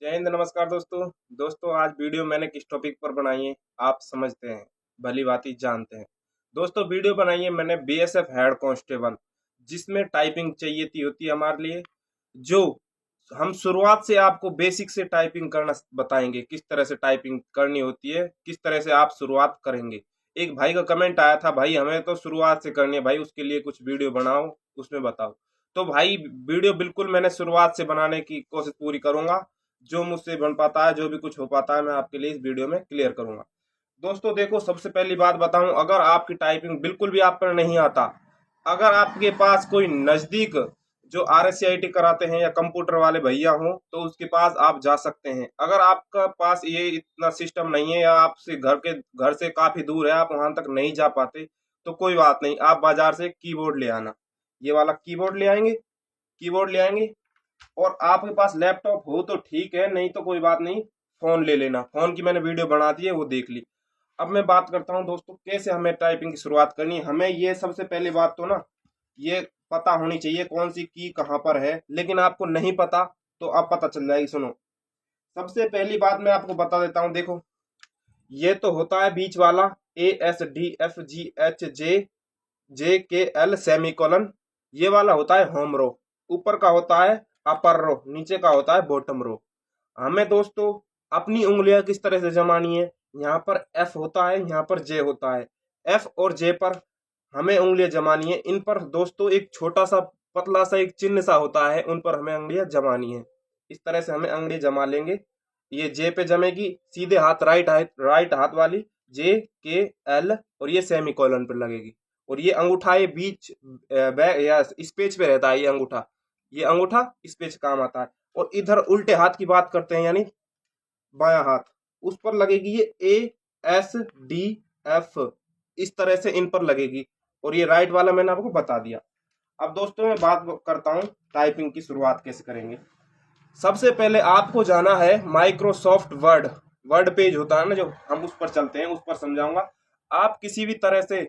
जय हिंद, नमस्कार दोस्तों। आज वीडियो मैंने किस टॉपिक पर बनाई है आप समझते हैं, भली भांति जानते हैं। दोस्तों वीडियो बनाई है मैंने बीएसएफ हेड कांस्टेबल, जिसमें टाइपिंग चाहिए थी होती है हमारे लिए। जो हम शुरुआत से आपको बेसिक से टाइपिंग करना बताएंगे, किस तरह से टाइपिंग करनी होती है, किस तरह से आप शुरुआत करेंगे। एक भाई का कमेंट आया था, भाई हमें तो शुरुआत से करनी है भाई, उसके लिए कुछ वीडियो बनाओ, उसमें बताओ। तो भाई वीडियो बिल्कुल मैंने शुरुआत से बनाने की कोशिश पूरी करूंगा। जो मुझसे बन पाता है, जो भी कुछ हो पाता है, मैं आपके लिए इस वीडियो में क्लियर करूंगा। दोस्तों देखो, सबसे पहली बात बताऊं, अगर आपकी टाइपिंग बिल्कुल भी आप पर नहीं आता, अगर आपके पास कोई नजदीक जो RSCIT कराते हैं या कंप्यूटर वाले भैया हो, तो उसके पास आप जा सकते हैं। अगर आपका पास ये इतना सिस्टम नहीं है या आपसे घर से काफी दूर है, आप वहां तक नहीं जा पाते, तो कोई बात नहीं, आप बाजार से कीबोर्ड ले आना। ये वाला कीबोर्ड ले आएंगे, कीबोर्ड ले आएंगे। और आपके पास लैपटॉप हो तो ठीक है, नहीं तो कोई बात नहीं, फोन ले लेना। फोन की मैंने वीडियो बना दी है, वो देख ली। अब मैं बात करता हूँ दोस्तों, कैसे हमें टाइपिंग की शुरुआत करनी है। हमें ये सबसे पहली बात तो ना, ये पता होनी चाहिए कौन सी की कहाँ पर है। लेकिन आपको नहीं पता तो अब पता चल जाएगी। सुनो, सबसे पहली बात मैं आपको बता देता हूँ। देखो, ये तो होता है बीच वाला ASDFGHJ के L सेमीकोलन, ये वाला होता है होम रो। ऊपर का होता है अपर रो, नीचे का होता है बॉटम रो। हमें दोस्तों अपनी उंगलियां किस तरह से जमानी है, यहाँ पर F होता है, यहाँ पर J होता है। F और J पर हमें उंगलियां जमानी है। इन पर दोस्तों एक छोटा सा पतला सा एक चिन्ह सा होता है, उन पर हमें उंगलियां जमानी है। इस तरह से हमें उंगली जमा लेंगे। ये J पे जमेगी, सीधे हाथ राइट हाथ वाली JKL, और ये सेमी कॉलन पर लगेगी। और ये अंगूठा ये बीच या इस पेज पे रहता है। ये अंगूठा इस पेज काम आता है। और इधर उल्टे हाथ की बात करते हैं, यानी बायां हाथ, उस पर लगेगी ये ASDF, इस तरह से इन पर लगेगी। और ये राइट वाला मैंने आपको बता दिया। अब दोस्तों मैं बात करता हूं टाइपिंग की शुरुआत कैसे करेंगे। सबसे पहले आपको जाना है माइक्रोसॉफ्ट वर्ड। वर्ड पेज होता है ना जो, हम उस पर चलते हैं, उस पर समझाऊंगा। आप किसी भी तरह से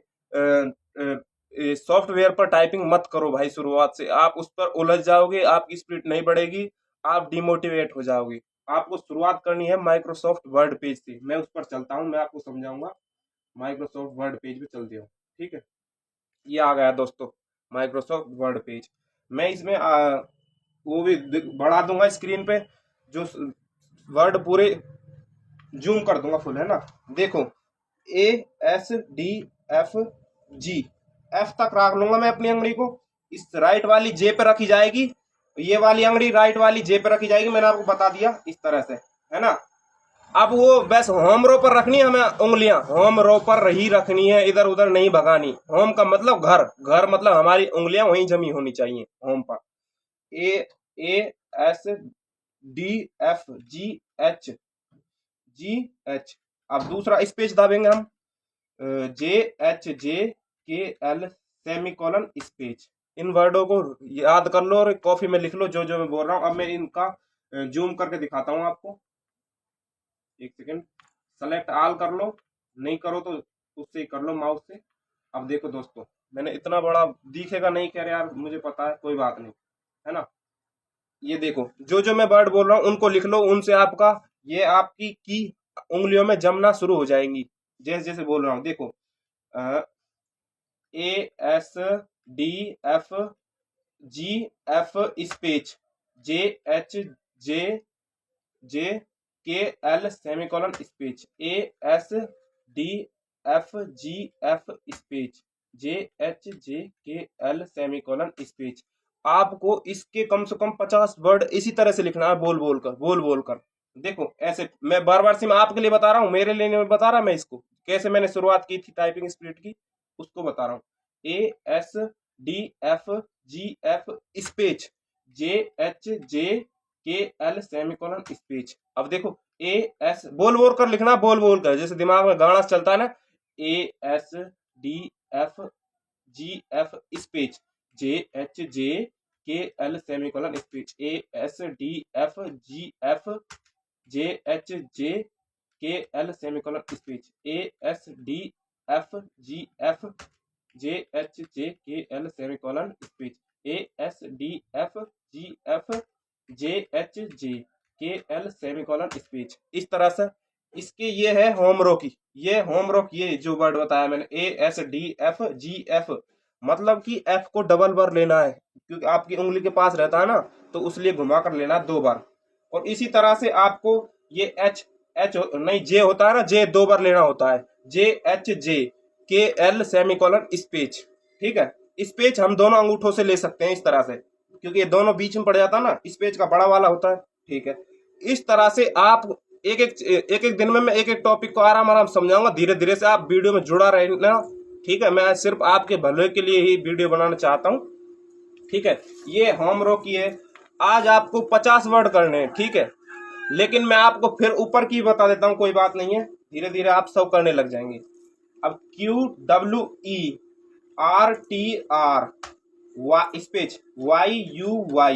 सॉफ्टवेयर पर टाइपिंग मत करो भाई। शुरुआत से आप उस पर उलझ जाओगे, आपकी स्पीड नहीं बढ़ेगी, आप डिमोटिवेट हो जाओगे। आपको शुरुआत करनी है माइक्रोसॉफ्ट वर्ड पेज से। मैं उस पर चलता हूं, मैं आपको समझाऊंगा। माइक्रोसॉफ्ट वर्ड पेज पे चलते हो, ठीक है। ये आ गया दोस्तों माइक्रोसॉफ्ट वर्ड पेज। मैं इसमें वो भी बढ़ा दूंगा स्क्रीन पे, जो वर्ड पूरे जूम कर दूंगा फुल, है ना। देखो, ASDFG, F तक रख लूंगा मैं अपनी अंगुली को। इस राइट वाली J पे रखी जाएगी, ये वाली अंगुली राइट वाली J पे रखी जाएगी। मैंने आपको बता दिया इस तरह से, है ना। अब वो बस होम रो पर रखनी है हमें उंगलियां, होम रो पर ही रखनी है, इधर उधर नहीं भगानी। होम का मतलब घर, घर मतलब हमारी उंगलियां वहीं जमी होनी चाहिए होम पर। ASDFGH। अब दूसरा स्पेस दाबेंगे हम, JHJKL सेमीकोलन स्पेस। इन वर्डों को याद कर लो और कॉपी में लिख लो जो जो मैं बोल रहा हूँ। अब मैं इनका जूम करके दिखाता हूँ आपको। एक सेकेंड, सेलेक्ट ऑल कर लो, नहीं करो तो उससे ही कर लो माउस से। अब देखो दोस्तों, मैंने इतना बड़ा दिखेगा नहीं, कह रहे यार मुझे पता है, कोई बात नहीं, है ना। ये देखो, जो जो मैं वर्ड बोल रहा हूँ उनको लिख लो, उनसे आपका ये आपकी की उंगलियों में जमना शुरू हो जाएंगी जैसे जैसे बोल रहा हूँ। देखो, ASDFGF space JHJKL semicolon space, ASDFGF space JHJKL semicolon space. आपको इसके कम से कम 50 वर्ड इसी तरह से लिखना है, बोल बोल कर। देखो ऐसे, मैं बार बार से मैं आपके लिए बता रहा हूँ, मेरे लिए नहीं बता रहा। मैं इसको कैसे मैंने शुरुआत की थी टाइपिंग स्पीड की, उसको बता रहा हूँ। ASDFGF space JHJKL semicolon space. अब देखो, AS बोल बोल कर लिखना, बोल बोल कर, जैसे दिमाग में गाना चलता है ना। ASDFGF space JHJKL semicolon space, ASDFGF semicolon space, ASDFGF semicolon space, ASDFGF KL semicolon speech, इस तरह से। इसके ये है होम रो की, ये होम रो की, ये जो वर्ड बताया मैंने ASDFGF, मतलब कि F को डबल बार लेना है क्योंकि आपकी उंगली के पास रहता है ना, तो उसलिए घुमा कर लेना 2 बार। और इसी तरह से आपको ये नहीं J होता है ना, J 2 बार लेना होता है, JHJKL सेमीकोलन स्पेच। ठीक है, स्पेच हम दोनों अंगूठों से ले सकते हैं इस तरह से, क्योंकि ये दोनों बीच में पड़ जाता है ना, स्पेच का बड़ा वाला होता है। ठीक है, इस तरह से आप एक एक दिन में मैं एक एक टॉपिक को आराम आराम समझाऊंगा, धीरे धीरे से आप वीडियो में जुड़ा रहना। ठीक है, मैं सिर्फ आपके भले के लिए ही वीडियो बनाना चाहता हूँ। ठीक है, ये होम रो की है। आज आपको 50 वर्ड करने हैं, ठीक है, लेकिन मैं आपको फिर ऊपर की बता देता हूँ, कोई बात नहीं है, धीरे धीरे आप सब करने लग जाएंगे। अब QWERTR स्पेच YUYIOP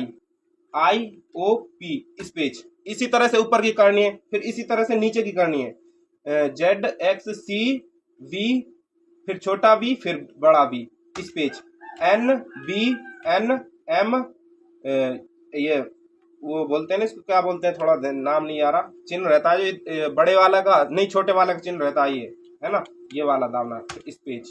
स्पेच, इसी तरह से ऊपर की करनी है, फिर इसी तरह से नीचे की करनी है। ZXCV, फिर छोटा V, फिर बड़ा V स्पेच। NBNM, ये वो बोलते हैं ना, इसको क्या बोलते हैं, थोड़ा नाम नहीं आ रहा, चिन्ह रहता है जो बड़े वाला का नहीं, छोटे वाला का चिन्ह रहता है, ये है ना, ये वाला दाना स्पेच।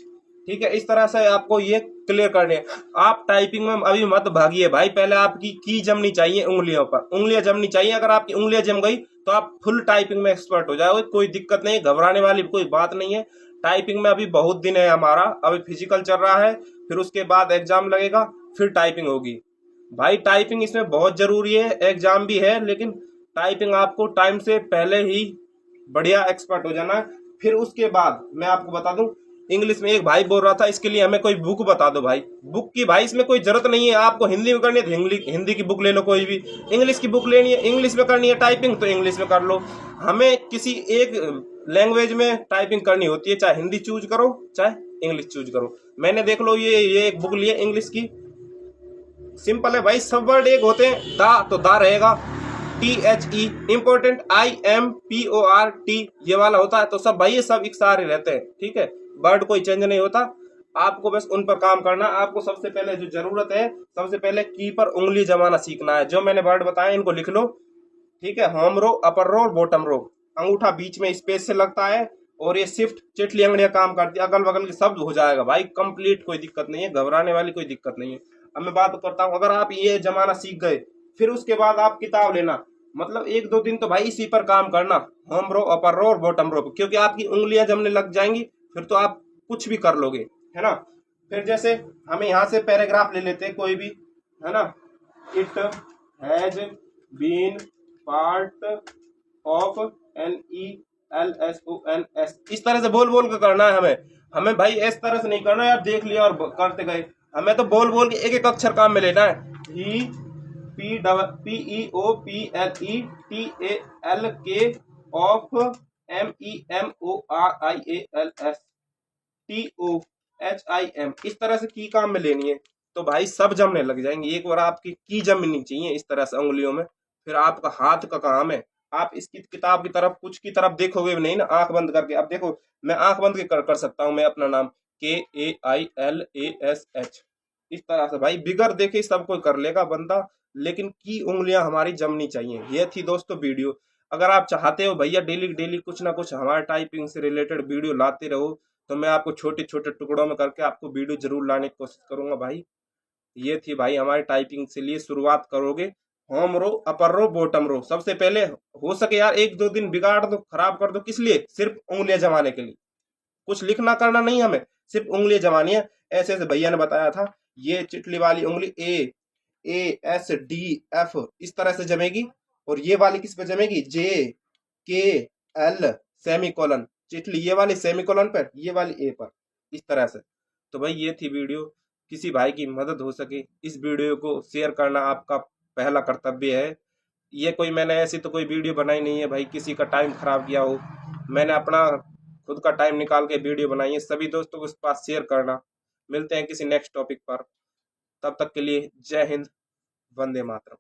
ठीक है, इस तरह से आपको ये क्लियर करने हैं। आप टाइपिंग में अभी मत भागिए भाई, पहले आपकी की जमनी चाहिए उंगलियों पर, उंगलियां जमनी चाहिए। अगर आपकी उंगलियां जम गई तो आप फुल टाइपिंग में एक्सपर्ट हो जाओगे, कोई दिक्कत नहीं, घबराने वाली कोई बात नहीं है। टाइपिंग में अभी बहुत दिन है हमारा, अभी फिजिकल चल रहा है, फिर उसके बाद एग्जाम लगेगा, फिर टाइपिंग होगी। भाई टाइपिंग इसमें बहुत जरूरी है, एग्जाम भी है, लेकिन टाइपिंग आपको टाइम से पहले ही बढ़िया एक्सपर्ट हो जाना है। फिर उसके बाद मैं आपको बता दूं, इंग्लिश में एक भाई बोल रहा था, इसके लिए हमें कोई बुक बता दो भाई। बुक की भाई इसमें कोई जरूरत नहीं है, आपको हिंदी में करनी है तो हिंदी की बुक ले लो, कोई भी इंग्लिश की बुक लेनी है, इंग्लिश में करनी है टाइपिंग तो इंग्लिश में कर लो। हमें किसी एक लैंग्वेज में टाइपिंग करनी होती है, चाहे हिंदी चूज करो चाहे इंग्लिश चूज करो। मैंने देख लो ये एक बुक ली है इंग्लिश की, सिंपल है भाई, सब वर्ड एक होते हैं, दा तो दा रहेगा, THE इंपोर्टेंट, IMPORT ये वाला होता है, तो सब भाई ये सब एक सारे रहते हैं। ठीक है, वर्ड कोई चेंज नहीं होता, आपको बस उन पर काम करना। आपको सबसे पहले जो जरूरत है, सबसे पहले की पर उंगली जमाना सीखना है। जो मैंने वर्ड बताया इनको लिख लो। ठीक है, होम रो, अपर रो, बॉटम रो, अंगूठा बीच में स्पेस से लगता है, और ये शिफ्ट चिटली अंगड़ियां काम करती है, अगल बगल के सब हो जाएगा भाई कंप्लीट, कोई दिक्कत नहीं है, घबराने वाली कोई दिक्कत नहीं है। अब मैं बात करता हूँ, अगर आप ये जमाना सीख गए, फिर उसके बाद आप किताब लेना, मतलब 1-2 दिन तो भाई इसी पर काम करना, होम रो, अपर रो और बॉटम रो, क्योंकि आपकी उंगलियां जमने लग जाएंगी, फिर तो आप कुछ भी कर लोगे, है ना। फिर जैसे हमें यहाँ से पैराग्राफ ले लेते हैं कोई भी, है ना, it has been part of NELSONS, इस तरह से बोल बोल के करना है हमें भाई, इस तरह से नहीं करना यार, देख लिया और करते गए, हमें तो बोल बोल के एक एक अक्षर काम में लेना है। PEOPLETALK ऑफ MEMORIALS TOHIM, इस तरह से की काम में लेनी है, तो भाई सब जमने लग जाएंगे। एक बार आपकी की जमनी चाहिए इस तरह से उंगलियों में, फिर आपका हाथ का काम है। आप इसकी किताब की तरफ, कुछ की तरफ देखोगे नहीं ना, आंख बंद करके। अब देखो, मैं आंख बंद के कर सकता हूं, मैं अपना नाम KAILASH, इस तरह से भाई बिगर देखे सब कोई कर लेगा बंदा, लेकिन की उंगलियां हमारी जमनी चाहिए। ये थी दोस्तों वीडियो। अगर आप चाहते हो भैया डेली डेली कुछ ना कुछ हमारे टाइपिंग से रिलेटेड वीडियो लाते रहो, तो मैं आपको छोटे छोटे टुकड़ों में करके आपको वीडियो जरूर लाने की कोशिश करूंगा भाई। ये थी भाई हमारी टाइपिंग से लिए शुरुआत करोगे, होम रो, अपर रो, बॉटम रो। सबसे पहले हो सके यार 1-2 दिन बिगाड़ दो, खराब कर दो, किस लिए, सिर्फ उंगलियां जमाने के लिए, कुछ लिखना करना नहीं, हमें सिर्फ उंगलियां जमानी है। ऐसे ऐसे भैया ने बताया था, ये चिटली वाली उंगली ASDF इस तरह से जमेगी, और ये वाली किस पे जमेगी, JKL सेमीकोलन, चिटली ये वाली सेमीकोलन पर, ये वाली A पर, इस तरह से। तो भाई ये थी वीडियो, किसी भाई की मदद हो सके इस वीडियो को शेयर करना आपका पहला कर्तव्य है। ये कोई मैंने ऐसी तो कोई वीडियो बनाई नहीं है भाई, किसी का टाइम खराब किया हो, मैंने अपना खुद का टाइम निकाल के वीडियो बनाई है। सभी दोस्तों को इस पास शेयर करना। मिलते हैं किसी नेक्स्ट टॉपिक पर, तब तक के लिए जय हिंद, वंदे मातरम।